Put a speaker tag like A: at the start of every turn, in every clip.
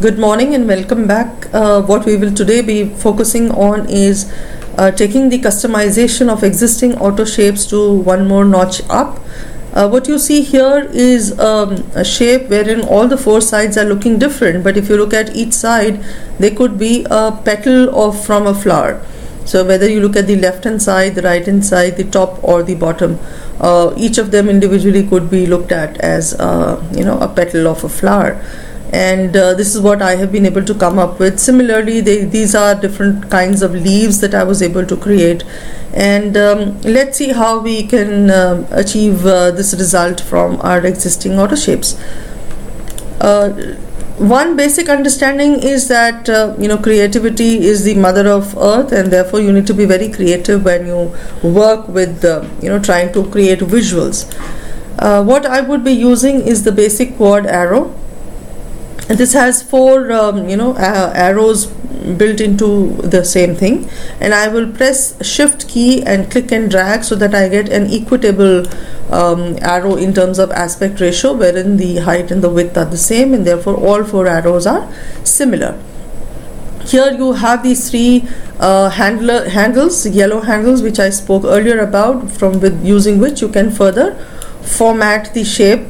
A: Good morning and welcome back. What we will today be focusing on is taking the customization of existing auto shapes to one more notch up. What you see here is a shape wherein all the four sides are looking different, but if you look at each side, they could be a petal from a flower. So whether you look at the left hand side, the right hand side, the top or the bottom, each of them individually could be looked at as a petal of a flower. And this is what I have been able to come up with. Similarly, these are different kinds of leaves that I was able to create, and let's see how we can achieve this result from our existing auto shapes. One basic understanding is that creativity is the mother of earth, and therefore you need to be very creative when you work with trying to create visuals. What I would be using is the basic quad arrow. And this has four arrows built into the same thing, and I will press shift key and click and drag so that I get an equitable arrow in terms of aspect ratio, wherein the height and the width are the same, and therefore all four arrows are similar. Here you have these three handles, yellow handles, which I spoke earlier about, using which you can further format the shape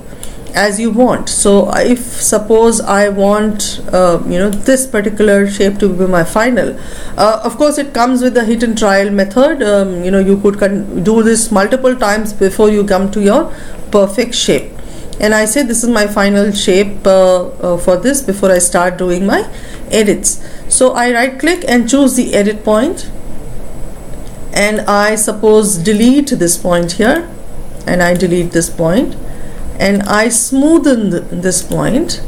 A: as you want. So if suppose I want this particular shape to be my final, of course it comes with the hit and trial method. You could do this multiple times before you come to your perfect shape, and I say this is my final shape for this before I start doing my edits. So I right click and choose the edit point, and I suppose delete this point here, and I delete this point, and I smoothen this point,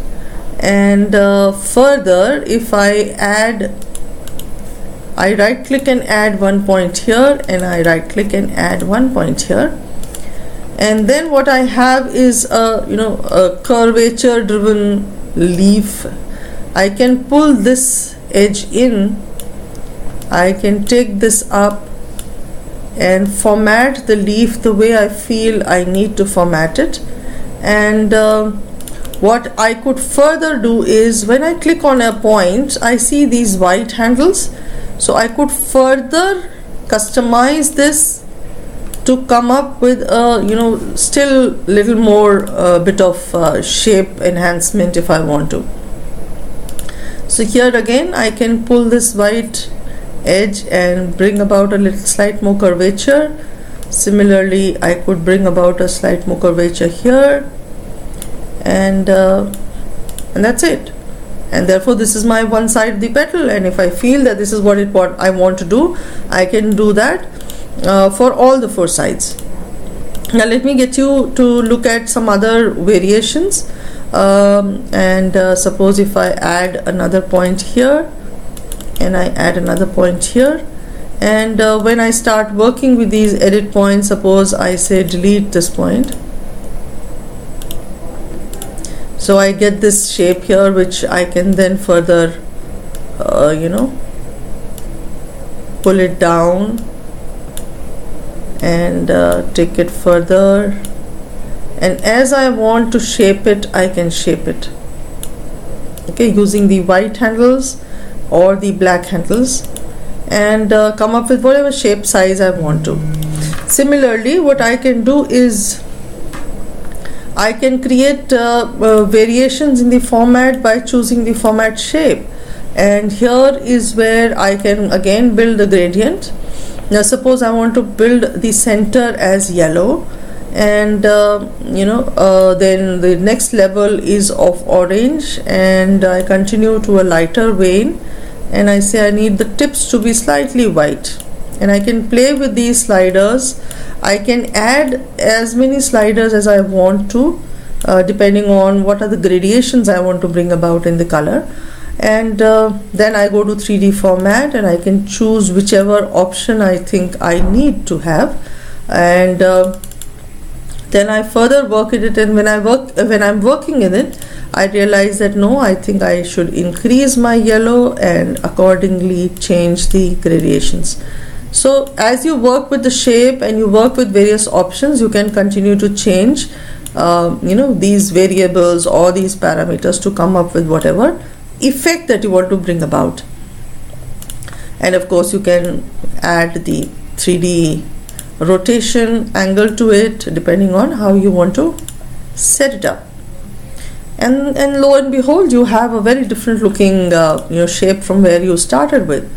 A: and further if I right click and add one point here, and I right click and add one point here, and then what I have is a curvature driven leaf. I can pull this edge in, I can take this up and format the leaf the way I feel I need to format it. And what I could further do is, when I click on a point, I see these white handles, so I could further customize this to come up with still little more bit of shape enhancement if I want to. So here again I can pull this white edge and bring about a little slight more curvature. Similarly, I could bring about a slight more curvature here, and that's it. And therefore this is my one side of the petal, and if I feel that this is what I want to do, I can do that for all the four sides. Now let me get you to look at some other variations, and suppose if I add another point here, and I add another point here, and when I start working with these edit points, suppose I say delete this point, so I get this shape here, which I can then further pull it down and take it further, and as I want to shape it, I can shape it, okay, using the white handles or the black handles, and come up with whatever shape size I want to. Similarly, what I can do is I can create variations in the format by choosing the format shape, and here is where I can again build a gradient. Now suppose I want to build the center as yellow, and then the next level is of orange, and I continue to a lighter vein, and I say I need the tips to be slightly white, and I can play with these sliders. I can add as many sliders as I want to, depending on what are the gradations I want to bring about in the color, and then I go to 3D format, and I can choose whichever option I think I need to have, and then I further work with it, and when I'm working in it, I realize that no, I think I should increase my yellow and accordingly change the gradations. So as you work with the shape and you work with various options, you can continue to change these variables or these parameters to come up with whatever effect that you want to bring about. And of course you can add the 3D rotation angle to it depending on how you want to set it up. And lo and behold, you have a very different looking shape from where you started with.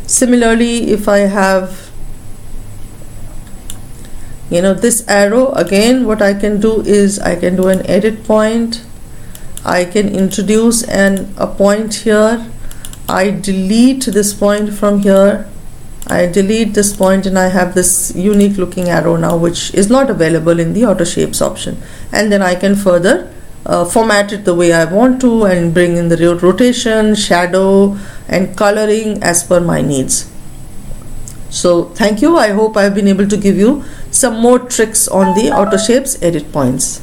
A: Similarly, if I have this arrow, again what I can do is I can do an edit point. I can introduce a point here. I delete this point from here. I delete this point and I have this unique looking arrow now, which is not available in the Autoshapes option. And then I can further format it the way I want to and bring in the rotation, shadow and coloring as per my needs. So thank you. I hope I've been able to give you some more tricks on the Autoshapes edit points.